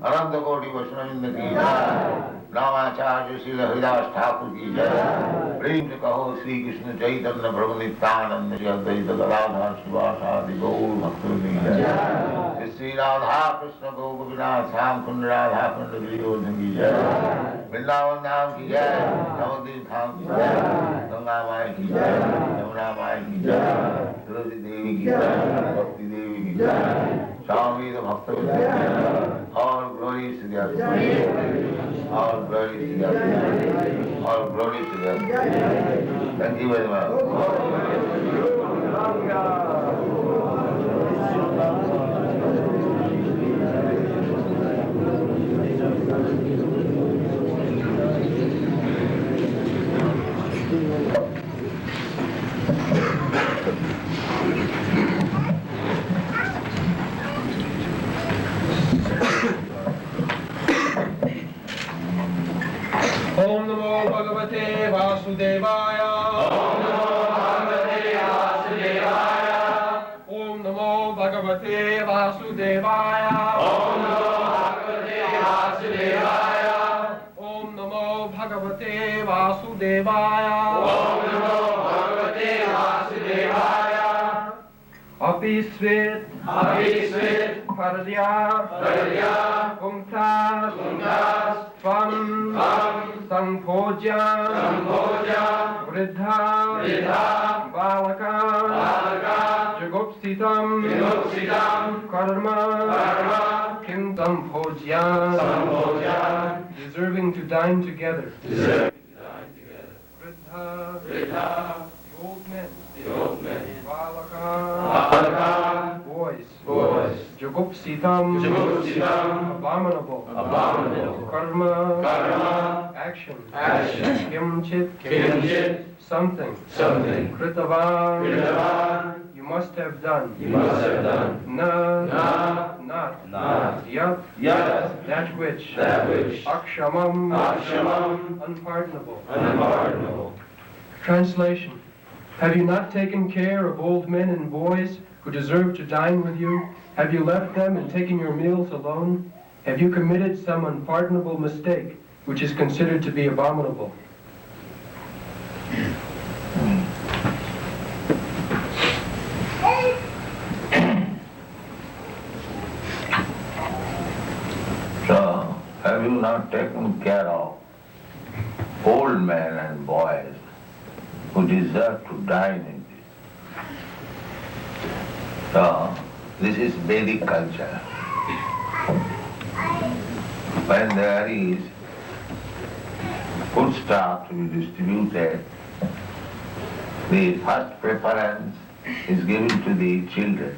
अनंत कोटि वैष्णविंद की जय। रामाचार्य श्री हरिदास ठाकुर की जय। प्रेम से कहो श्री कृष्ण चैतन्य प्रभु नित्यानंद श्री अद्वैत गदाधर शिवासादि गौर भक्तों की जय। श्री राधा कृष्ण गोपिनाथ श्याम कुंड राधा कुंड गिरिवर्धन की जय। वृंदावन धाम की जय। नवद्वीप धाम की जय। गंगा माई की जय। यमुना माई की जय। तुलसी देवी की जय। भक्ति देवी की जय। स्वामी भक्त और glory to the other. All glory to the other. All glory to the other. Thank you very much. Om Namo Bhagavate Vasudevaya. Om Namo Bhagavate Vasudevaya. Om Namo Bhagavate Vasudevaya. Om Namo Bhagavate Vasudevaya. Om Namo Bhagavate Vasudevaya. Om Namo Bhagavate Vasudevaya. Api svit, parya-bhuṅkthās, tvam, sambhojyān, vṛddha-bālakān, jugupsitam, kiñcit, sambhojyān, deserving to dine together. Vṛddha, the old men, bālakān, boys, jugupsitam, abominable, karma, action, kiñcit, something, kṛtavān, you must have done, not, yat, that which, akṣamam, unpardonable. Translation: have you not taken care of old men and boys who deserve to dine with you? Have you left them and taken your meals alone? Have you committed some unpardonable mistake which is considered to be abominable? So, have you not taken care of old men and boys who deserve to dine in this. So, this is Vedic culture. When there is food stuff to be distributed, the first preference is given to the children.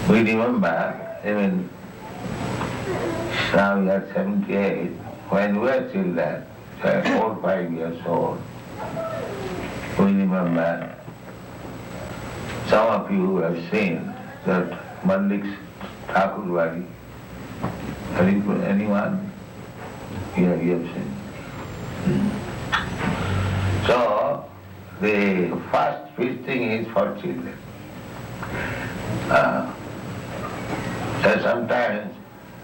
We remember, even now we are 78, when we were children, 4 or 5 years old, we remember, some of you have seen that Mallik's Thakurwadi. Anyone? Yeah, you have seen. So, the first feasting is for children. So sometimes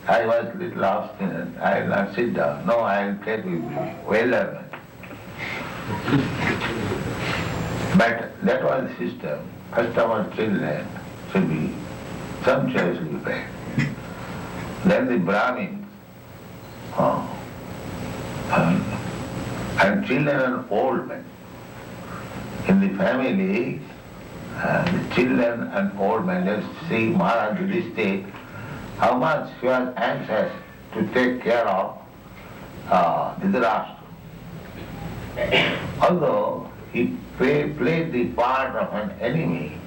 I was little obstinate. I will not sit down. No, I will take with you. Well, but that was the system. First of all, children should be sumptuously fed. Then the Brahmins, and children and old men. In the family, the children and old men, let's see Maharaj Yudhishthira, how much he was anxious to take care of Dhritarashtra. Although he played the part of an enemy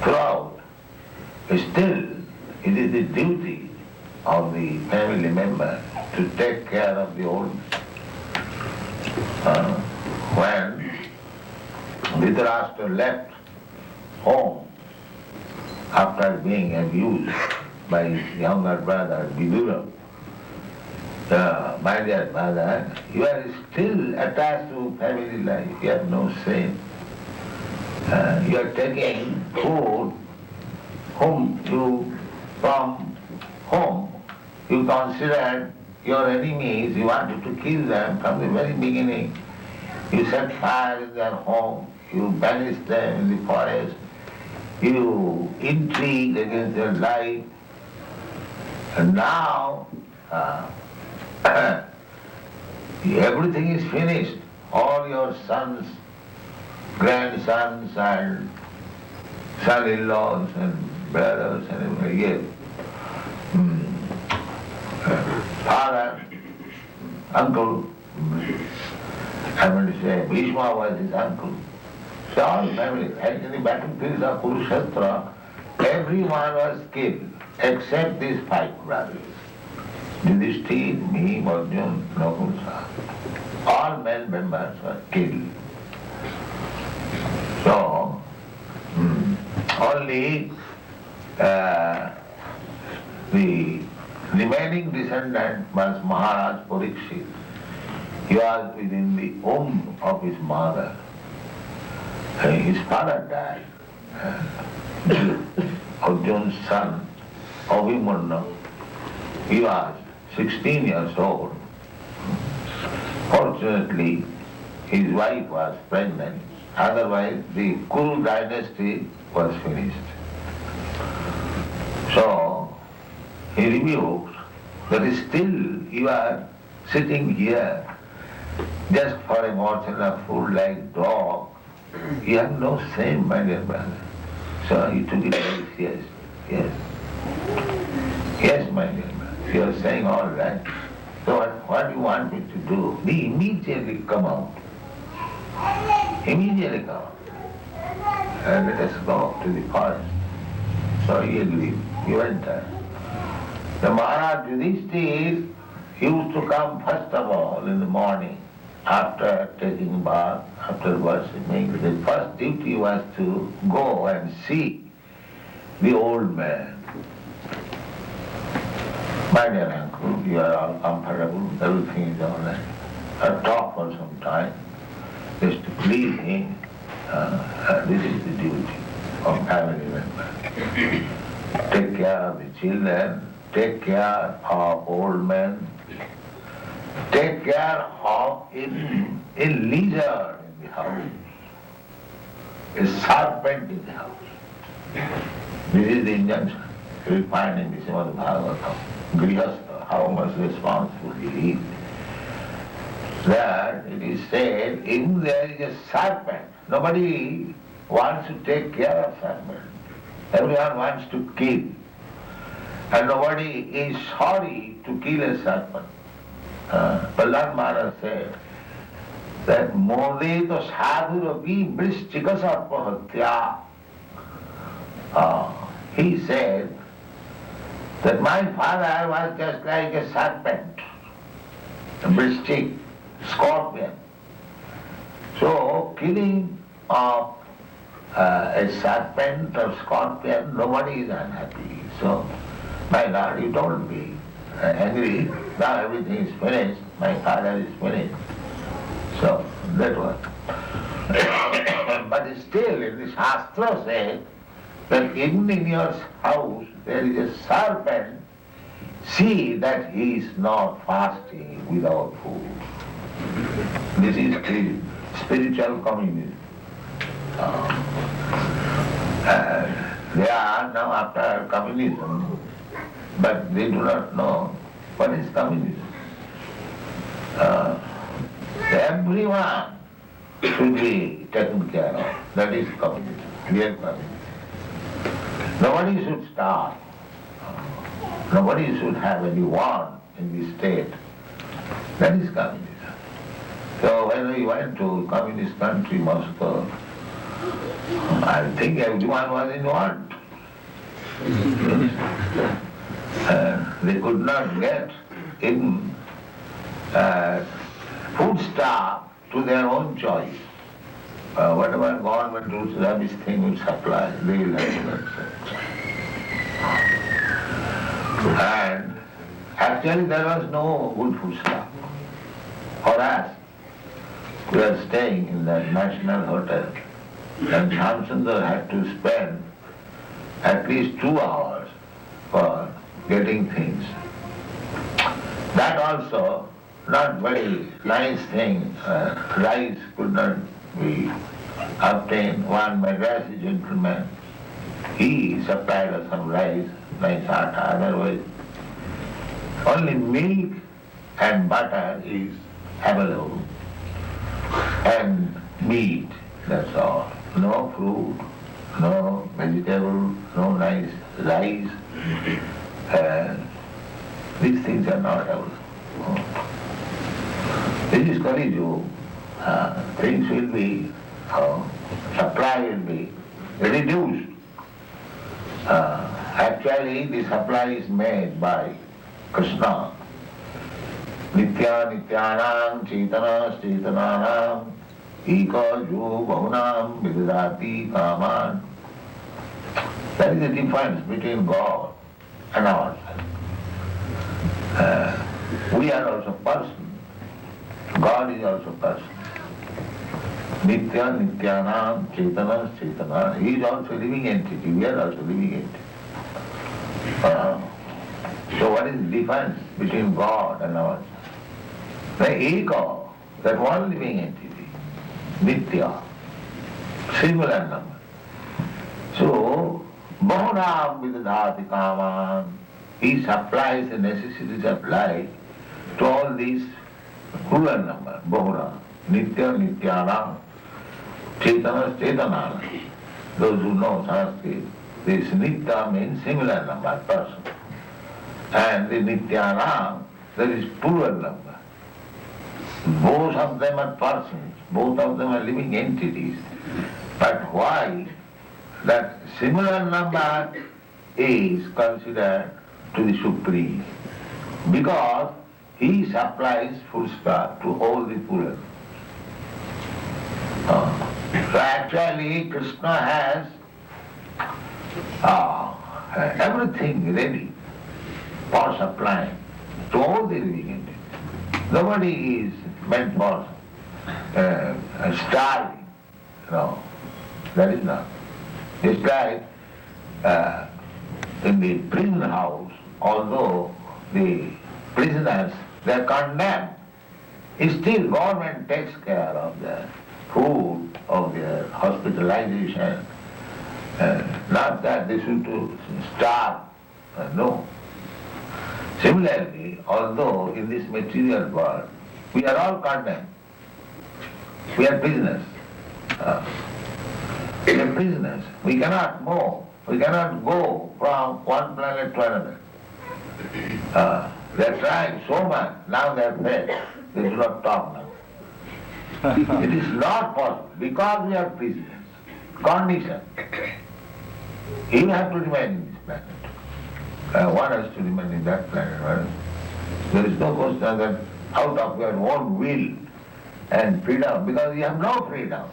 throughout, still it is the duty of the family member to take care of the old man. When Dhritarashtra left home after being abused by his younger brother Vidura, my dear mother, you are still attached to family life. You have no sin. You are taking food from whom you considered your enemies. You wanted to kill them from the very beginning. You set fire in their home. You banished them in the forest. You intrigued against their life. And now, everything is finished. All your sons, grandsons and son-in-laws and brothers and everybody, yes. Father, uncle, I want to say Bhishma was his uncle. So all family, and in the battlefields of Kurukshetra, everyone was killed except these 5 brothers. Yudhishthira, me, Arjuna, Nakusa. All male members were killed. So, only the remaining descendant was Maharaj Parikshit. He was within the womb of his mother. His father died. Arjuna's son, Abhimanyu, he was 16 years old. Fortunately, his wife was pregnant. Otherwise, the Kuru dynasty was finished. So, he rebuked that still you are sitting here just for a morsel of food like dog. You have no shame, my dear brother. So he took it very seriously. Yes. Yes, my dear brother. You are saying all right. So what do you want me to do? He immediately come out. Immediately come out. And let us go to the forest. So he agreed. He went there. The Maharaj Yudhishthira used to come first of all in the morning after taking bath, after worshipping. The first duty was to go and see the old man. My dear uncle, you are all comfortable, everything is all right. I'll talk for some time, just to please him. This is the duty of family member. Take care of the children, take care of old men, take care of a lizard in the house, a serpent in the house. This is the injunction. You will find in the Srimad Bhagavatam, Grihastha, how much responsible he is. There it is said, if there is a serpent, nobody wants to take care of serpent. Everyone wants to kill. And nobody is sorry to kill a serpent. Vṛddha-bālakān said that mode to sadhurapi vrishchika sarpahatya. He said that my father was just like a serpent, a vrishchik, scorpion. So killing of a serpent or scorpion, nobody is unhappy. So, my Lord, you told me, angry, now everything is finished, my father is finished. So, that was. But still, in the Shastra says that even in your house there is a serpent, see that he is not fasting without food. This is the spiritual communism. They are now after communism, but they do not know what is communism. Everyone should be taken care of. That is communism, real communism. Nobody should starve. Nobody should have any want in the state. That is communism. So when we went to communist country, Moscow, I think everyone was in want. They could not get in foodstuff to their own choice. Whatever government rules, rubbish thing will supply, they will have to accept. And actually there was no good foodstuff. For us, we are staying in that national hotel, and Shamsundar had to spend at least 2 hours for getting things. That also not very nice thing. Rice could not be obtained. One Madrasi gentleman, he supplied us some rice, nice atta, otherwise only milk and butter is available. And meat, that's all. No fruit, no vegetable, no nice rice. These things are not available. This is Kali Yuga. Things will be, supply will be reduced. Actually, the supply is made by Krishna. Nitya nityanam cetana cetananam eka jo bahunam vidadati kaman. That is the difference between God and ourselves. We are also person. God is also person. Nitya nityanam cetana cetana. He is also living entity. We are also living entity. So what is the difference between God and ourselves? The ego, that one living entity, nitya, singular number. So, bahunam vṛddha-bālakān kaman, he supplies the necessities of life to all these plural number, bahuna, nitya, nityanam, cetana, cetananam. Those who know Sanskrit, this nitya means singular number, person. And the nityanam, that is plural number. Both of them are persons, both of them are living entities. But why that similar number is considered to the Supreme? Because he supplies foodstuff to all the poor. So actually Krishna has everything ready for supplying to all the living entities. Nobody is meant for starving. No, that is not. It's like in the prison house, although the prisoners, they are condemned, still government takes care of their food, of their hospitalization. Not that they should starve, no. Similarly, although in this material world We are all condemned. We are prisoners. We are prisoners. We cannot move. We cannot go from one planet to another. They are trying so much. Now they are failed. They do not talk now. It is not possible because we are prisoners. Condition. You have to remain in this planet. One has to remain in that planet. Right? There is no question that out of your own will and freedom, because you have no freedom.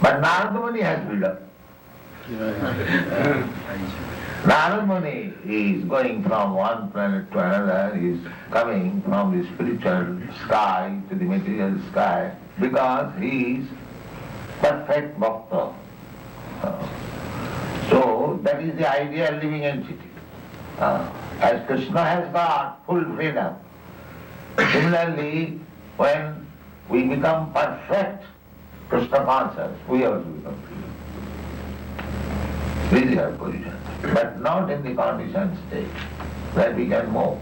But Narada Muni has freedom. Narada Muni is going from one planet to another, he is coming from the spiritual sky to the material sky, because he is perfect bhakta. So that is the ideal living entity. As Krishna has got full freedom, similarly, when we become perfect Krishna conscious, we have to become free. This is our position. But not in the conditioned state, where we can move,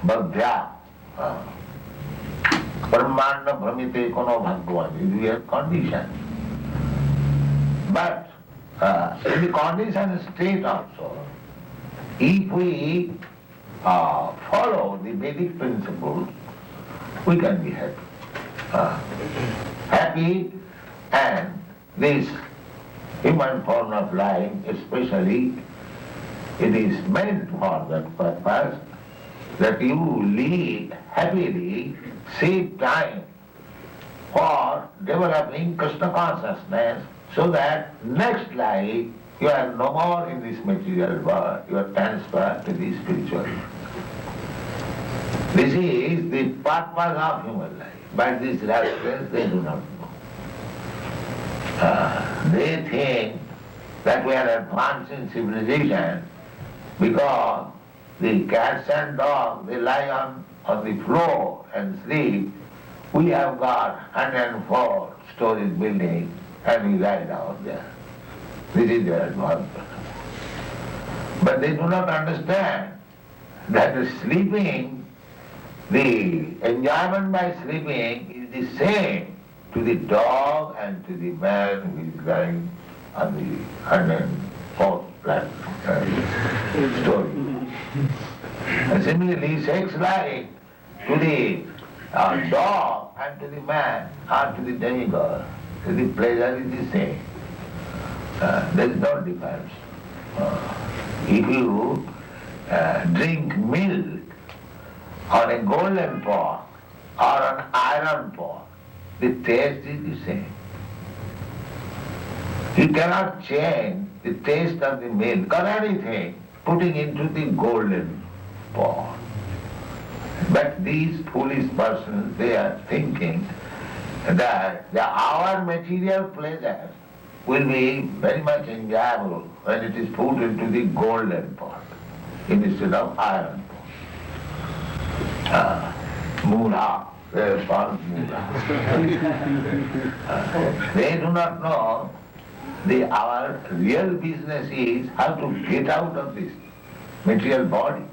Bhagya, Brahmana Brahmite Kono Bhagwan, we are conditioned. But in the conditioned state also, if we follow the Vedic principles, we can be happy. Happy, and this human form of life especially, it is meant for that purpose, that you live happily, save time for developing Krishna consciousness, so that next life you are no more in this material world, you are transferred to the spiritual world. This is the purpose of human life, but these rascals, they do not know. They think that we are advanced in civilization because the cats and dogs, they lie on the floor and sleep. We have got 104-story building and we lie down there. This is their advancement. But they do not understand that sleeping, the enjoyment by sleeping is the same to the dog and to the man who is lying on the 104th story. And similarly, sex life to the dog and to the man or to the demigod, so the pleasure is the same. There is no difference. If you drink milk on a golden pot or an iron pot, the taste is the same. You cannot change the taste of the milk or anything putting into the golden pot. But these foolish persons, they are thinking that our material pleasure will be very much enjoyable when it is put into the golden pot instead of iron pot. Mula, they are called mula. They do not know our real business is how to get out of this material body.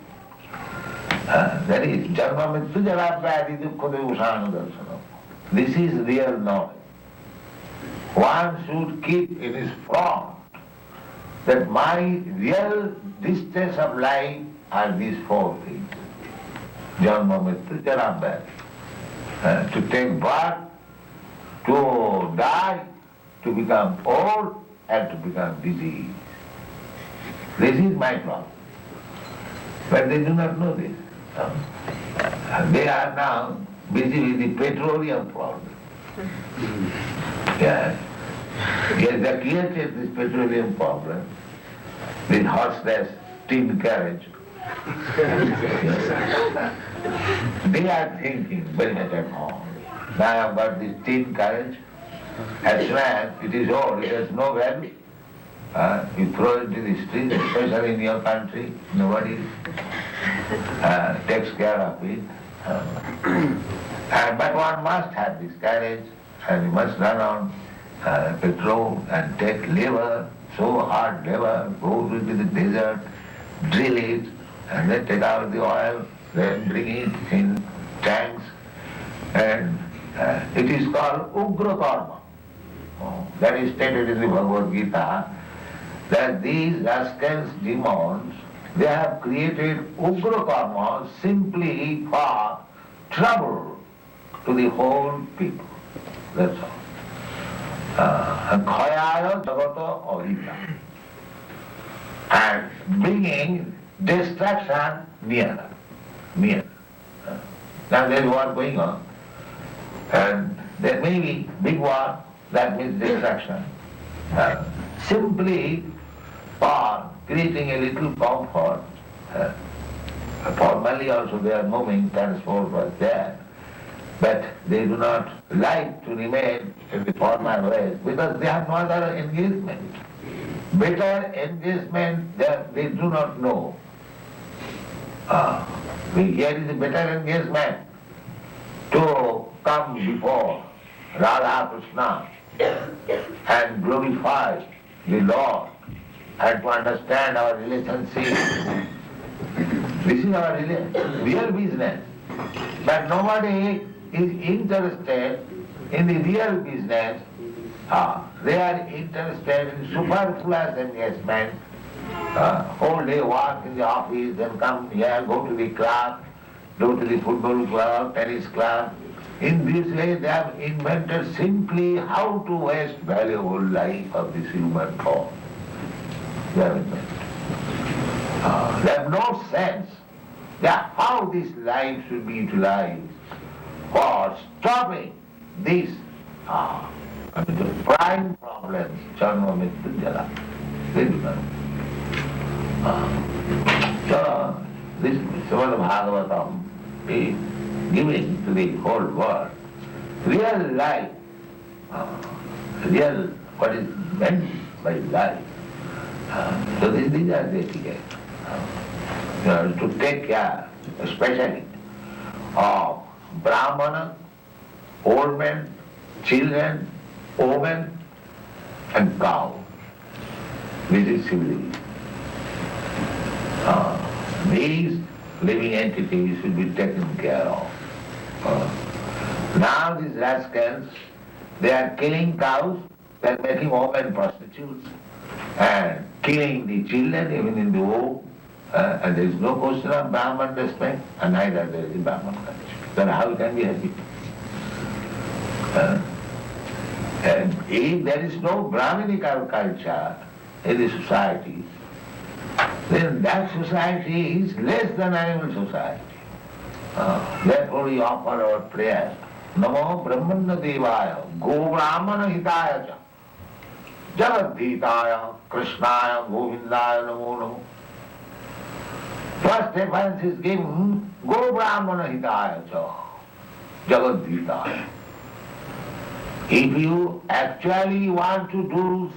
That is janma mrityu jara vyadhi dukkha devusana darsana. This is real knowledge. One should keep in his front that my real distance of life are these four things. Janma mrityu jara vyadhi. To take birth, to die, to become old, and to become diseased. This is my problem. But they do not know this. They are now busy with the petroleum problem. Yes, they created this petroleum problem, this horseless tin carriage. They are thinking very much at home. Now I have got this tin carriage. As soon as it is old, it has no value. You throw it into the street, especially in your country, nobody takes care of it. But one must have this carriage, and you must run on petrol and take labor, so hard labor, go into the desert, drill it, and then take out the oil, then bring it in tanks, and it is called ugra karma. That is stated in the Bhagavad Gita, that these rascals, demons, they have created ugra karma simply for trouble to the whole people. That's all. Khayaya jagata ahita. And bringing destruction near. Now there is war going on, and there may be big war, that means destruction. Simply for creating a little comfort. Formally also they are moving, transport was there, but they do not like to remain in the former ways because they have no other engagement. Better engagement they do not know. Here is a better engagement to come before Radha Krishna and glorify the Lord and to understand our relationship. This is our real business. But nobody is interested in the real business. They are interested in superfluous engagement. Whole day work in the office, then come here, go to the club, go to the football club, tennis club. In this way they have invented simply how to waste valuable life of this human form. They have invented. They have no sense that how this life should be utilized for stopping these the prime problems, Charma Mrityu Jala. They do not. So this Srimad Bhagavatam is giving to the whole world real life, real what is meant by life. So these are the etiquette. To take care, especially of brāhmaṇas, old men, children, women, and cows. This is civilization. These living entities should be taken care of. Now these rascals, they are killing cows, they are making women prostitutes, and killing the children even in the womb. And there is no question of Brahman respect, and neither there is Brahman culture. Then how can we happy? And if there is no Brahminical culture in the society, then that society is less than animal society. Therefore we offer our prayers. Namo Brahmana Devaya, Go Brahmana Hitaya Cha, Jagadhitaya, Krishnaya, Govindaya, Namo Namo. First reference is given, Go Brahmana Hitaya Cha, Jagadhitaya. If you actually want to do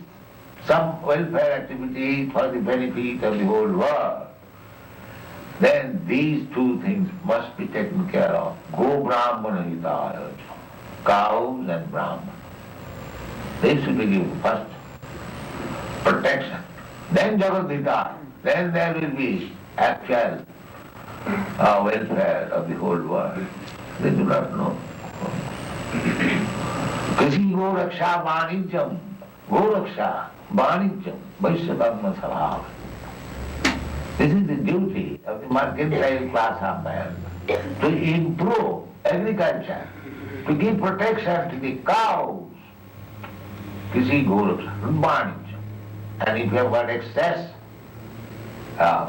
some welfare activity for the benefit of the whole world, then these two things must be taken care of. Go Brahmana Hitaya, cows and Brahman. They should be given first protection. Then Jagadhitaya. Then there will be actual welfare of the whole world. They do not know. Kasi go raksha vānijyam, go raksha vānijyam, vaishya karma sabhava. This is the duty of the mercantile class of man, to improve agriculture, to give protection to the cows. Kisi go raksha vānijyam. And if you have got excess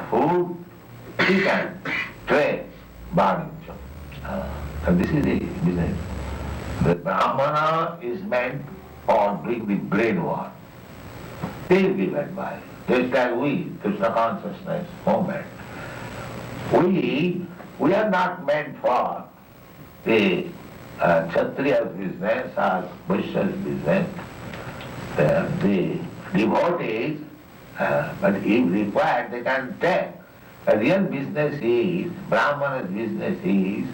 food, you can trade vānijyam. And this is the business. The Brahmana is meant for doing the brain work. They give advice. Just as we, Krishna consciousness movement, we are not meant for the Kshatriya's business or Vaishya's business. The devotees, but if required, they can take. The real business is, Brahmana's business is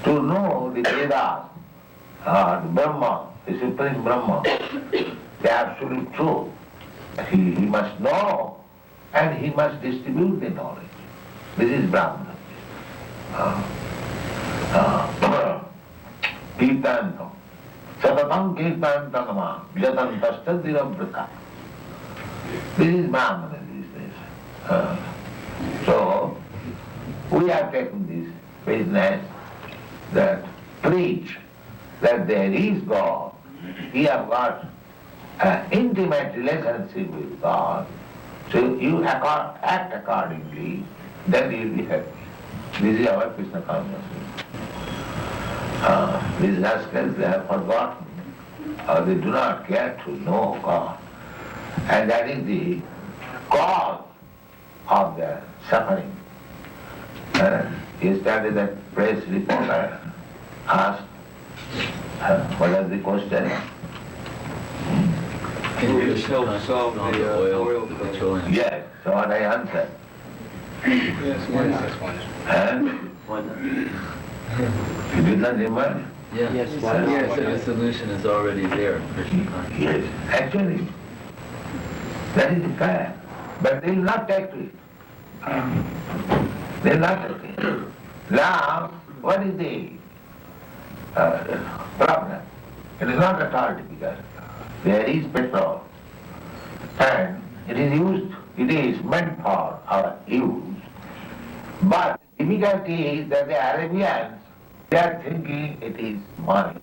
to know the Vedas, the Brahma, the Supreme Brahma, the absolute truth. He must know and he must distribute the knowledge. This is Brahmana. Kirtantam. Satatam kirtantam yatantasthadiram praka. This is brāhmaṇas these days. So, we have taken this business that preach that there is God. We have got an intimate relationship with God. So you act accordingly, then you will be happy. This is our Krishna consciousness. These rascals, they have forgotten, or they do not care to know God. And that is the cause of their suffering. Yesterday that press reporter asked, what was the question? Can you just help solve the oil petroleum? Yes, so what I answered. Yes, why not? You did not remember? Yeah. Yes, yes, the solution is already there in Krishna consciousness. Yes, actually, that is the fact. But they will not take to it. They will not take it. Now, what is the problem? It is not at all difficult. There is petrol, and it is meant for our use. But the difficulty is that the Arabians, they are thinking it is money.